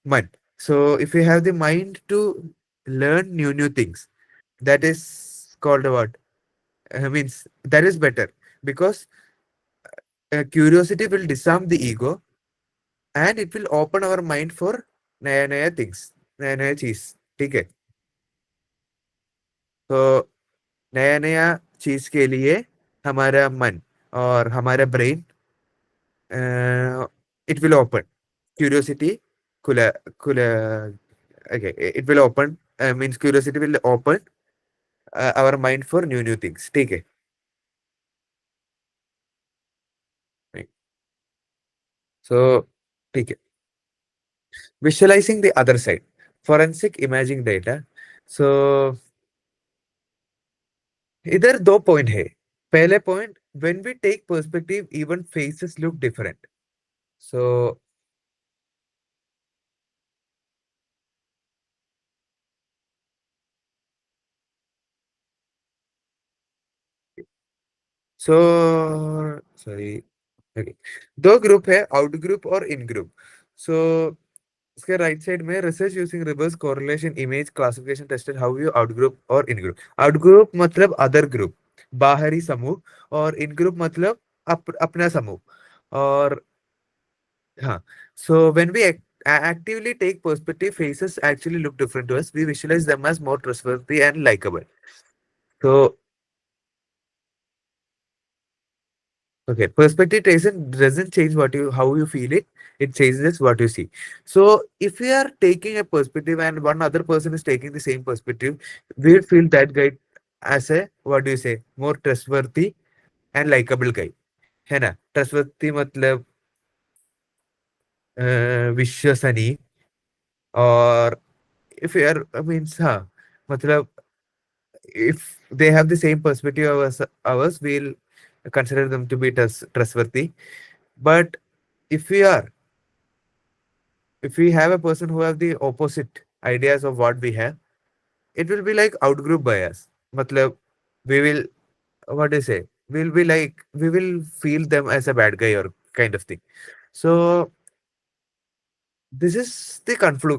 मन. So if you have the mind to learn new things, that is called what? Means that is better, because curiosity will disarm the ego, and it will open our mind for नया नया things, नया नया चीज. ठीक है. तो नया नया चीज के लिए हमारा मन और हमारा brain, it will open. Curiosity खुला खुला. Okay, it will open, means curiosity will open our mind for new things. ठीक है. So, ठीक है. Visualizing the other side, forensic imaging data. So, इधर दो पॉइंट है. पहले point, when we take perspective, even faces look different. So, sorry. Okay. दो group है, आउट ग्रुप और इन ग्रुप. सो इसके राइट साइड में research using reverse correlation image classification tested how you out group और इन ग्रुप. आउट ग्रुप मतलब other group, बाहरी समूह. और इन ग्रुप मतलब अपना समूह. और हाँ, so when we actively take perspective, faces actually look different to us. We visualize them as more trustworthy and likable. So, okay, perspective doesn't change what you how you feel it. It changes what you see. So, if we are taking a perspective and one other person is taking the same perspective, we feel that guy as a, what do you say, more trustworthy and likable guy. है ना? Trustworthy मतलब विश्वसनीय. और if you are means हाँ, मतलब if they have the same perspective as ours, we'll consider them to be trustworthy. But if we are, if we have a person who have the opposite ideas of what we have, it will be like outgroup bias. Matlab, we will, what do you say? We'll be like, we will feel them as a bad guy or kind of thing. So this is the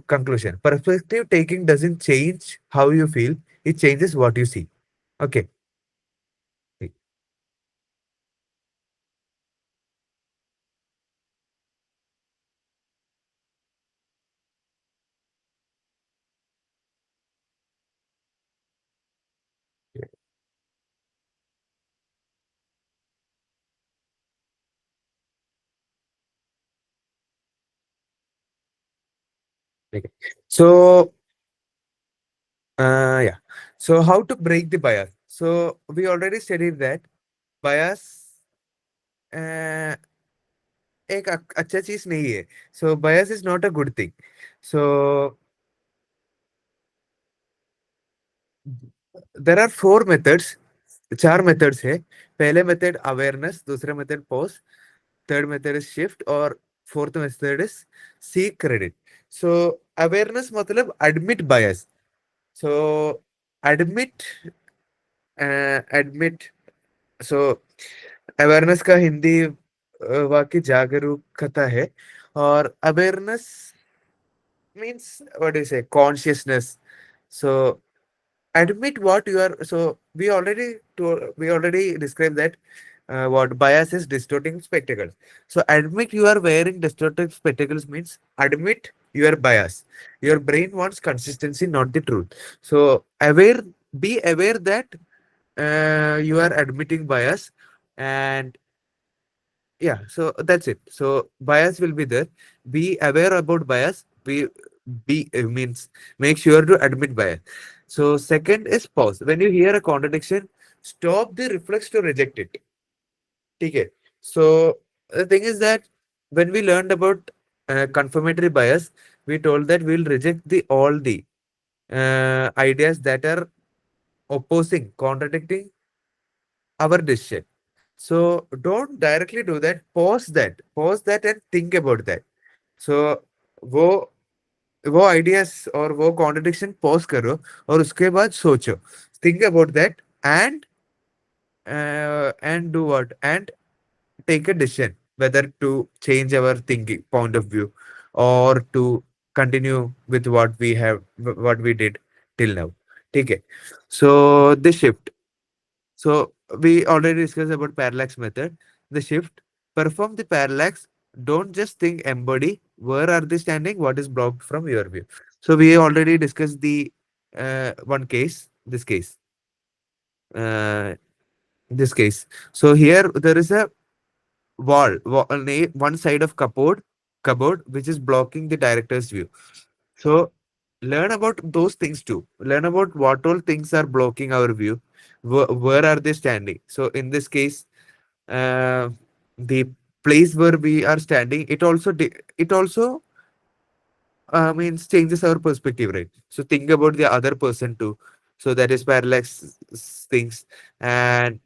conclusion. Perspective taking doesn't change how you feel; it changes what you see. Okay. Okay. So, yeah. So, how to break the bias? So, we already studied that bias uh, एक अच्छा चीज नहीं है. So, bias is not a good thing. So, there are four methods. चार methods है. पहले method awareness, दूसरा method pause, third method is shift और fourth method is seek credit. So awareness मतलब admit bias. So admit admit so awareness का हिंदी वाक्य जागरूकता है. और awareness means what is a consciousness. So admit what you are. So we already described that what bias is distorting spectacles. So admit you are wearing distorted spectacles means admit your bias. Your brain wants consistency, not the truth. So be aware that you are admitting bias. And yeah, so that's it. So bias will be there. Be aware about bias. Be means make sure to admit bias. So second is pause. When you hear a contradiction, stop the reflex to reject it. Okay. So the thing is that when we learned about confirmatory bias, we told that we'll reject the all the ideas that are opposing, contradicting our decision. So don't directly do that. Pause that and think about that. So वो वो ideas और वो contradiction pause करो और उसके बाद सोचो. Think about that and do what and take a decision whether to change our thinking point of view or to continue with what we did till now. ठीक है. So the shift. So we already discussed about parallax method. The shift. Perform the parallax. Don't just think embody. Where are they standing? What is blocked from your view? So we already discussed the one case. Uh, this case. So here there is a one side of cupboard which is blocking the director's view. So learn about those things too. Learn about what all things are blocking our view. Where are they standing? So in this case, uh, the place where we are standing, it also means changes our perspective, right? So think about the other person too. So that is parallax things. And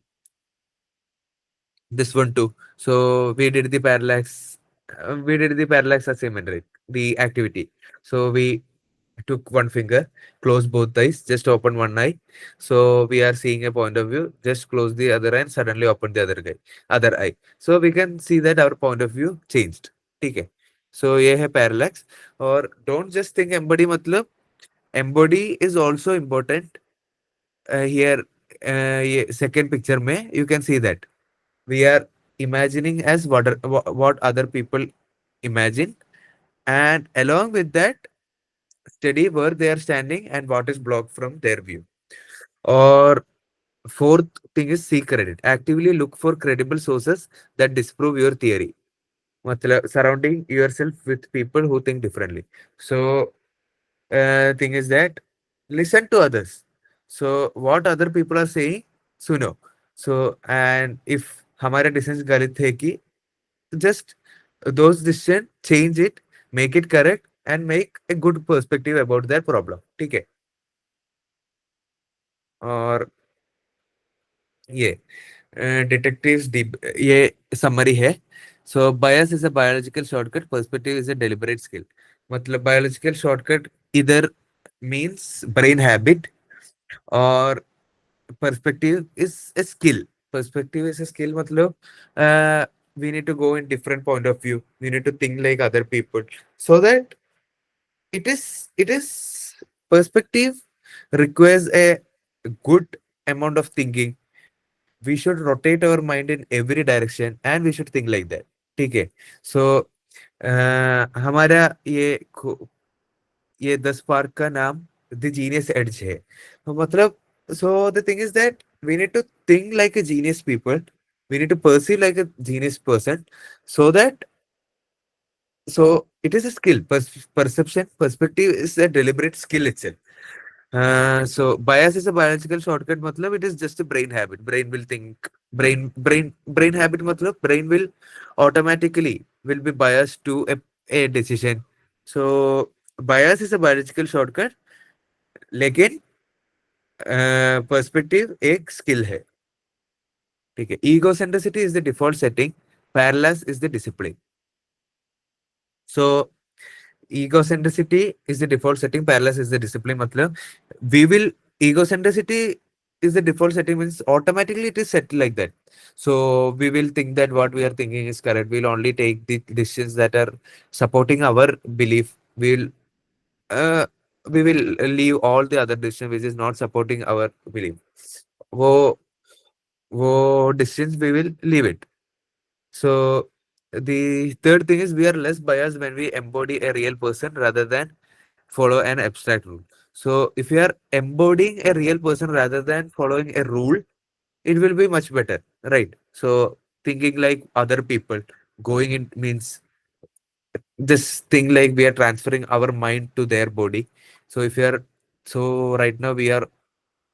this one too. So we did the parallax assignment, right? The activity. So we took one finger, close both eyes, just open one eye. So we are seeing a point of view, just close the other eye and suddenly open the other eye. So we can see that our point of view changed. Okay. So ये है parallax. Or don't just think embody मतलब embody is also important. Here ये second picture में you can see that we are imagining as what other people imagine, and along with that study where they are standing and what is blocked from their view. Or fourth thing is seek credit. Actively look for credible sources that disprove your theory. मतलब surrounding yourself with people who think differently. So thing is that listen to others. So what other people are saying, सुनो. So and if हमारे decision गलत है कि just those decision change it, make it correct and make a good perspective about their problem. ठीक है. और ये detectives ये समरी है. So bias is a biological shortcut, perspective is a deliberate skill. मतलब बायोलॉजिकल शॉर्टकट इधर means brain habit, और perspective is a skill. Perspective is a skill. मतलब we need to go in different point of view. We need to think like other people, so that it is perspective requires a good amount of thinking. We should rotate our mind in every direction and we should think like that. ठीक है. So हमारा ये 10 park का नाम the genius edge है. तो मतलब so the thing is that we need to think like a genius people. We need to perceive like a genius person, so that so it is a skill. Perception, perspective is a deliberate skill itself. So bias is a biological shortcut. Matlab it is just a brain habit. Brain will think. Brain habit. Matlab brain will automatically will be biased to a decision. So bias is a biological shortcut. लेकिन perspective एक skill है. ठीक है. Egocentricity is the default setting, parallels is the discipline. So egocentricity is the default setting, parallax is the discipline. Matlab we will egocentricity is the default setting, means automatically it is set like that. So we will think that what we are thinking is correct. We'll only take the decisions that are supporting our belief. Uh, we will leave all the other decisions which is not supporting our belief. वो वो decisions we will leave it. So the third thing is we are less biased when we embody a real person rather than follow an abstract rule. So if you are embodying a real person rather than following a rule, it will be much better, right? So thinking like other people, going in means this thing like we are transferring our mind to their body. So if you are so right now we are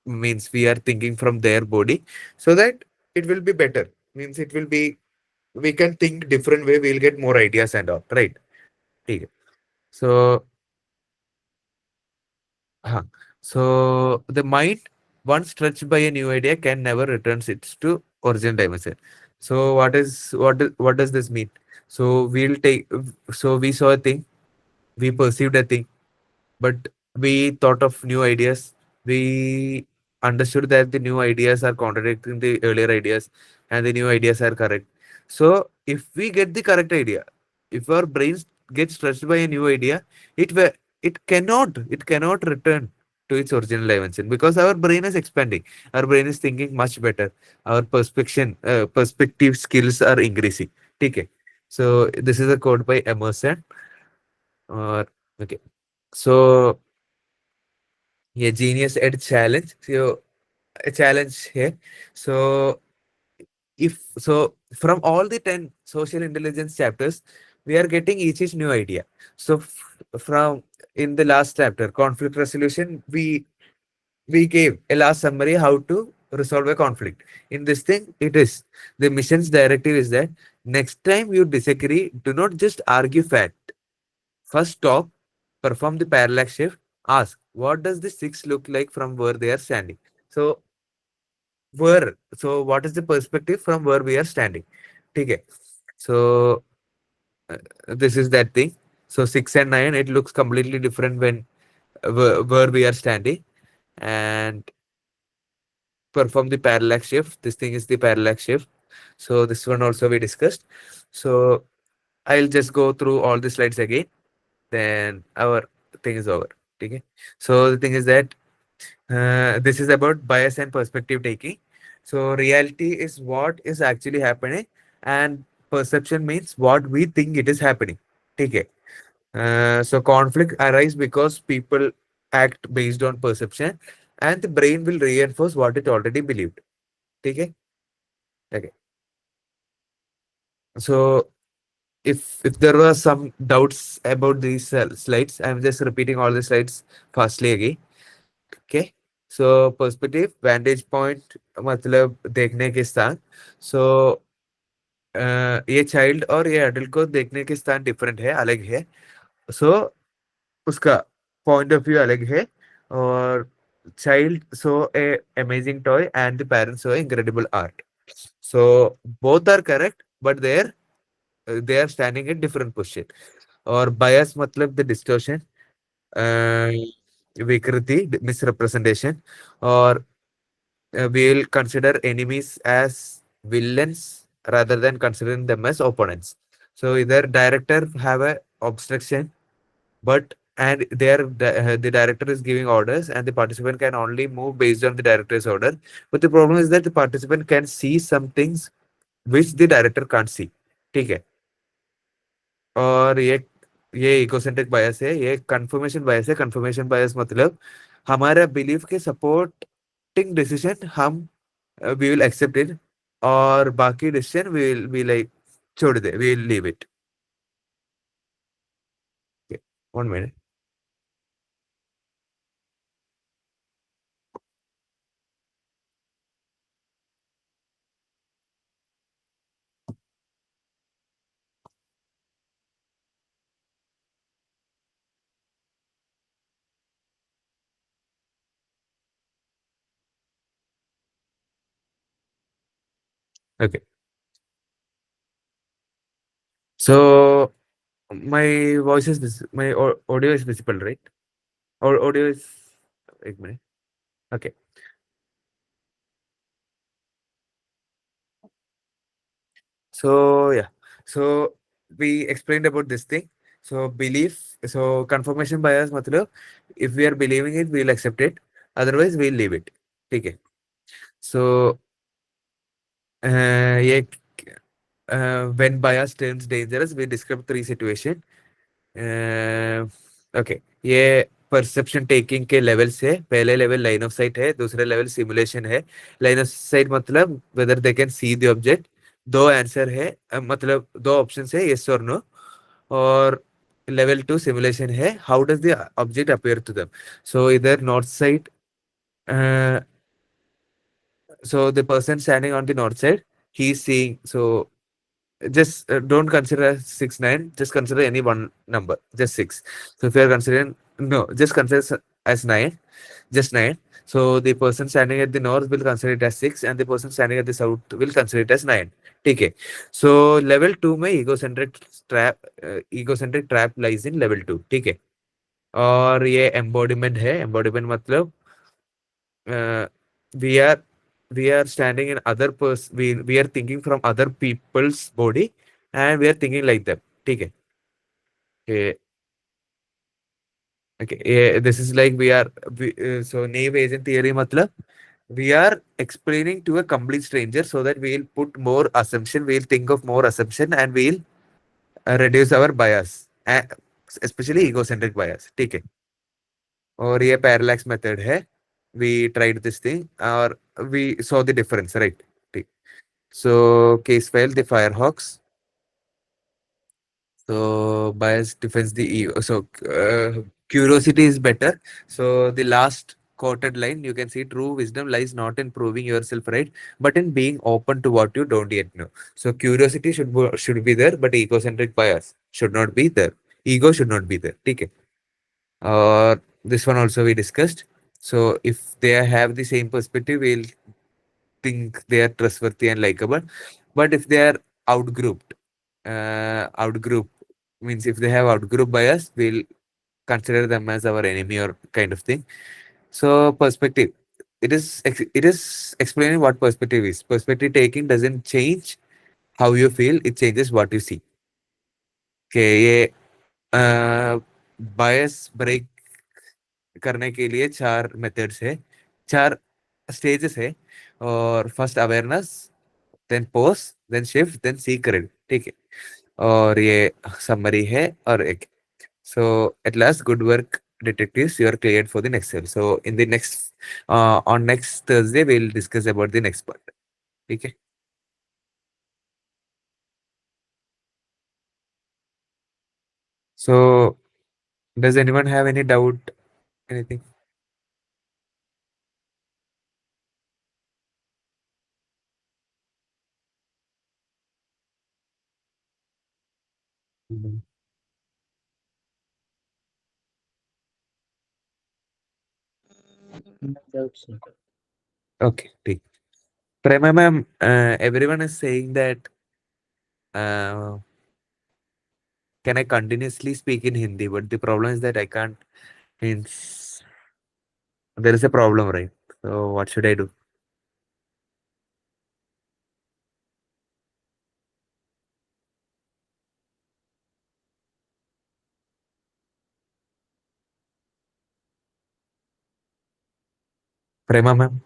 means we are thinking from their body, so that it will be better. Means it will be we can think different way. We'll get more ideas and all, right? ठीक है. So huh. So the mind, once stretched by a new idea, can never return it to original dimension. So what does this mean? So we'll take so we saw a thing, we perceived a thing, but we thought of new ideas. We understood that the new ideas are contradicting the earlier ideas, and the new ideas are correct. So if we get the correct idea, if our brains get stretched by a new idea, it cannot return to its original dimension, because our brain is expanding. Our brain is thinking much better. Our perspective skills are increasing. Okay. So this is a quote by Emerson. Or okay. So yeah, genius at challenge. So a challenge here. So if so from all the 10 social intelligence chapters, we are getting each new idea. So from in the last chapter, conflict resolution, we gave a last summary how to resolve a conflict. In this thing, it is the mission's directive is that next time you disagree, do not just argue fact. First stop, perform the parallax shift, ask what does the six look like from where they are standing. So what is the perspective from where we are standing? Okay. So uh, this is that thing. So 6 and 9, it looks completely different when where we are standing, and perform the parallax shift. This thing is the parallax shift. So this one also we discussed. So I'll just go through all the slides again. Then our thing is over. Okay. So the thing is that this is about bias and perspective taking. So reality is what is actually happening, and perception means what we think it is happening. Okay. So conflict arise because people act based on perception, and the brain will reinforce what it already believed. Okay. Okay. So if there were some doubts about these slides, I'm just repeating all the slides fastly again. Okay. So perspective, vantage point, मतलब देखने के स्थान. So ये child और ये adult को देखने के स्थान different है, अलग है. So उसका point of view अलग है. और child saw a amazing toy and the parents saw incredible art. So both are correct, but they are standing in different position. और bias मतलब the distortion, विकृति, misrepresentation, or we'll consider enemies as villains rather than considering them as opponents. So either director have a obstruction, but and the director is giving orders, and the participant can only move based on the director's order. But the problem is that the participant can see some things which the director can't see. ठीक है. और ये ecocentric बायस है, ये confirmation bias है. Confirmation bias मतलब हमारे belief के सपोर्टिंग डिसीजन हम वी विल एक्सेप्ट इट, और बाकी decision we will be like छोड़ दे, we will leave it. 1 minute. Okay. So my voice is my audio is visible, right? Or audio is 1 minute. Okay. So yeah. So we explained about this thing. So belief. So confirmation bias matlab if we are believing it, we'll accept it. Otherwise, we'll leave it. Okay. So ये when bias turns dangerous, we describe three situations. Okay. ये perception taking के levels है. पहले level line of sight है, दूसरे level simulation है. Line of sight मतलब whether they can see the object. दो आंसर है, मतलब दो ऑप्शन है, यस और नो. और लेवल 2 सिमुलेशन है, how does the object appear to them. So इधर north side, so the person standing on the north side, he's seeing. So just don't consider as 6 9, just consider any one number, just 6. So if you are considering, no, just consider as 9, just 9. So the person standing at the north will consider it as 6, and the person standing at the south will consider it as 9. Okay. So level 2 में egocentric trap lies in level 2. ठीक है. और ये embodiment है. embodiment मतलब uh, we are we are standing in other we are thinking from other people's body, and we are thinking like them. ठीक है. Okay. Okay. Yeah, this is like so naive agent theory matlab we are explaining to a complete stranger so that we'll put more assumption, we'll think of more assumption, and we'll reduce our bias, especially egocentric bias. ठीक है. और ये parallax method है. we tried this thing, or we saw the difference, right? ठीक. So case file the firehawks. So bias defends the ego. So curiosity is better. So the last quoted line, you can see true wisdom lies not in proving yourself right, but in being open to what you don't yet know. So curiosity should be there, but egocentric bias should not be there. Ego should not be there. Okay. This one also we discussed. So if they have the same perspective, we'll think they are trustworthy and likable. But if they are outgrouped, outgroup means if they have outgroup bias, we'll consider them as our enemy or kind of thing. So perspective, it is explaining what perspective is. Perspective taking doesn't change how you feel; it changes what you see. Okay, ये बायस break करने के लिए चार methods है, चार stages है। और first awareness, then pause, then shift, then secret. ठीक है। और ये समरी है। और एक so at last good work detectives, you are cleared for the next step. So in the next on next Thursday we'll discuss about the next part. Okay. So does anyone have any doubt, anything? Mhm. Okay, ठीक। Prema ma'am, everyone is saying that uh, can I continuously speak in Hindi? But the problem is that I can't. Means there is a problem, right? So what should I do? Prema ma'am.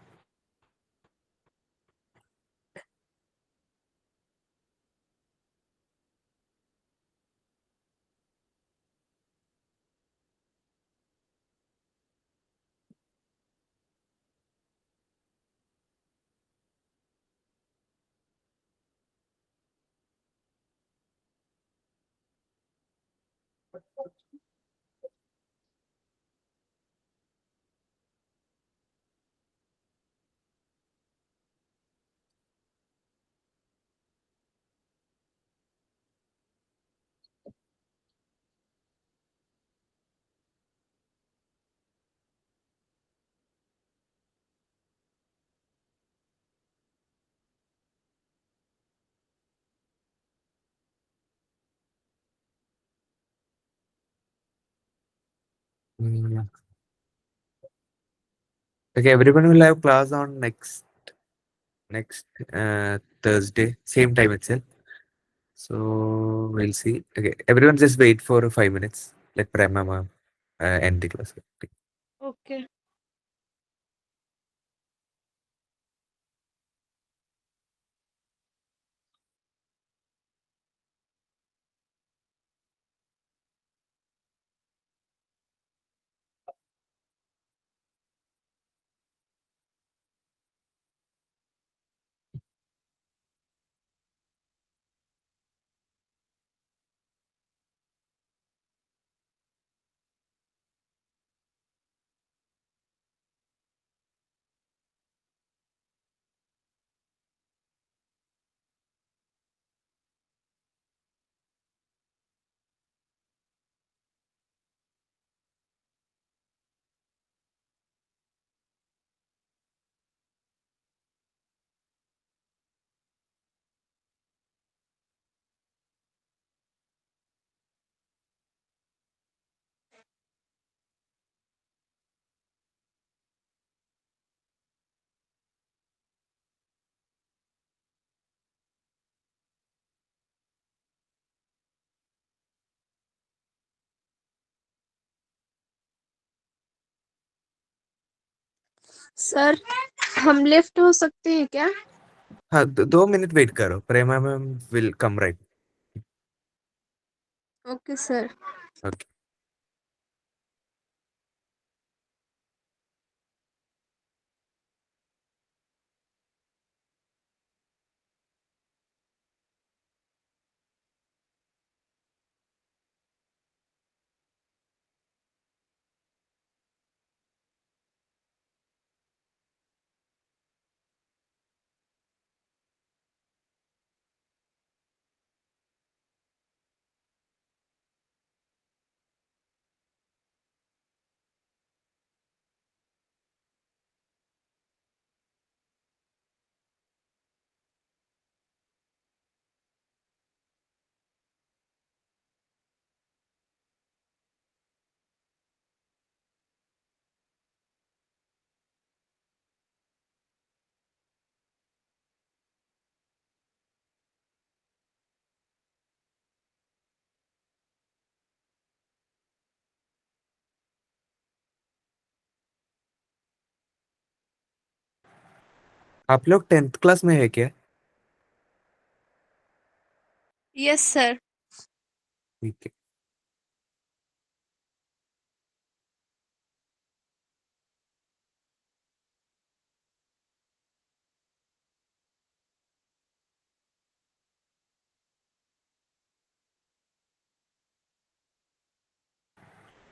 Mm, okay, everyone will have class on next Thursday, same time itself. So we'll see. Okay, everyone just wait for 5 minutes. Let Prema ma'am end the class. Okay. Sir, हम lift हो सकते हैं क्या? हाँ, 2 minute wait करो, Prema ma'am will come right. Okay sir. Okay. आप लोग 10th class में है क्या? Yes sir. ठीक है।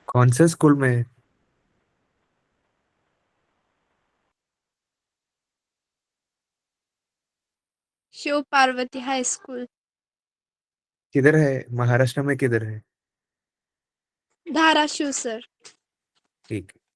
कौन से स्कूल में है? Shiv Parvati high school. किधर है? महाराष्ट्र में किधर है? धाराशिव सर। ठीक है।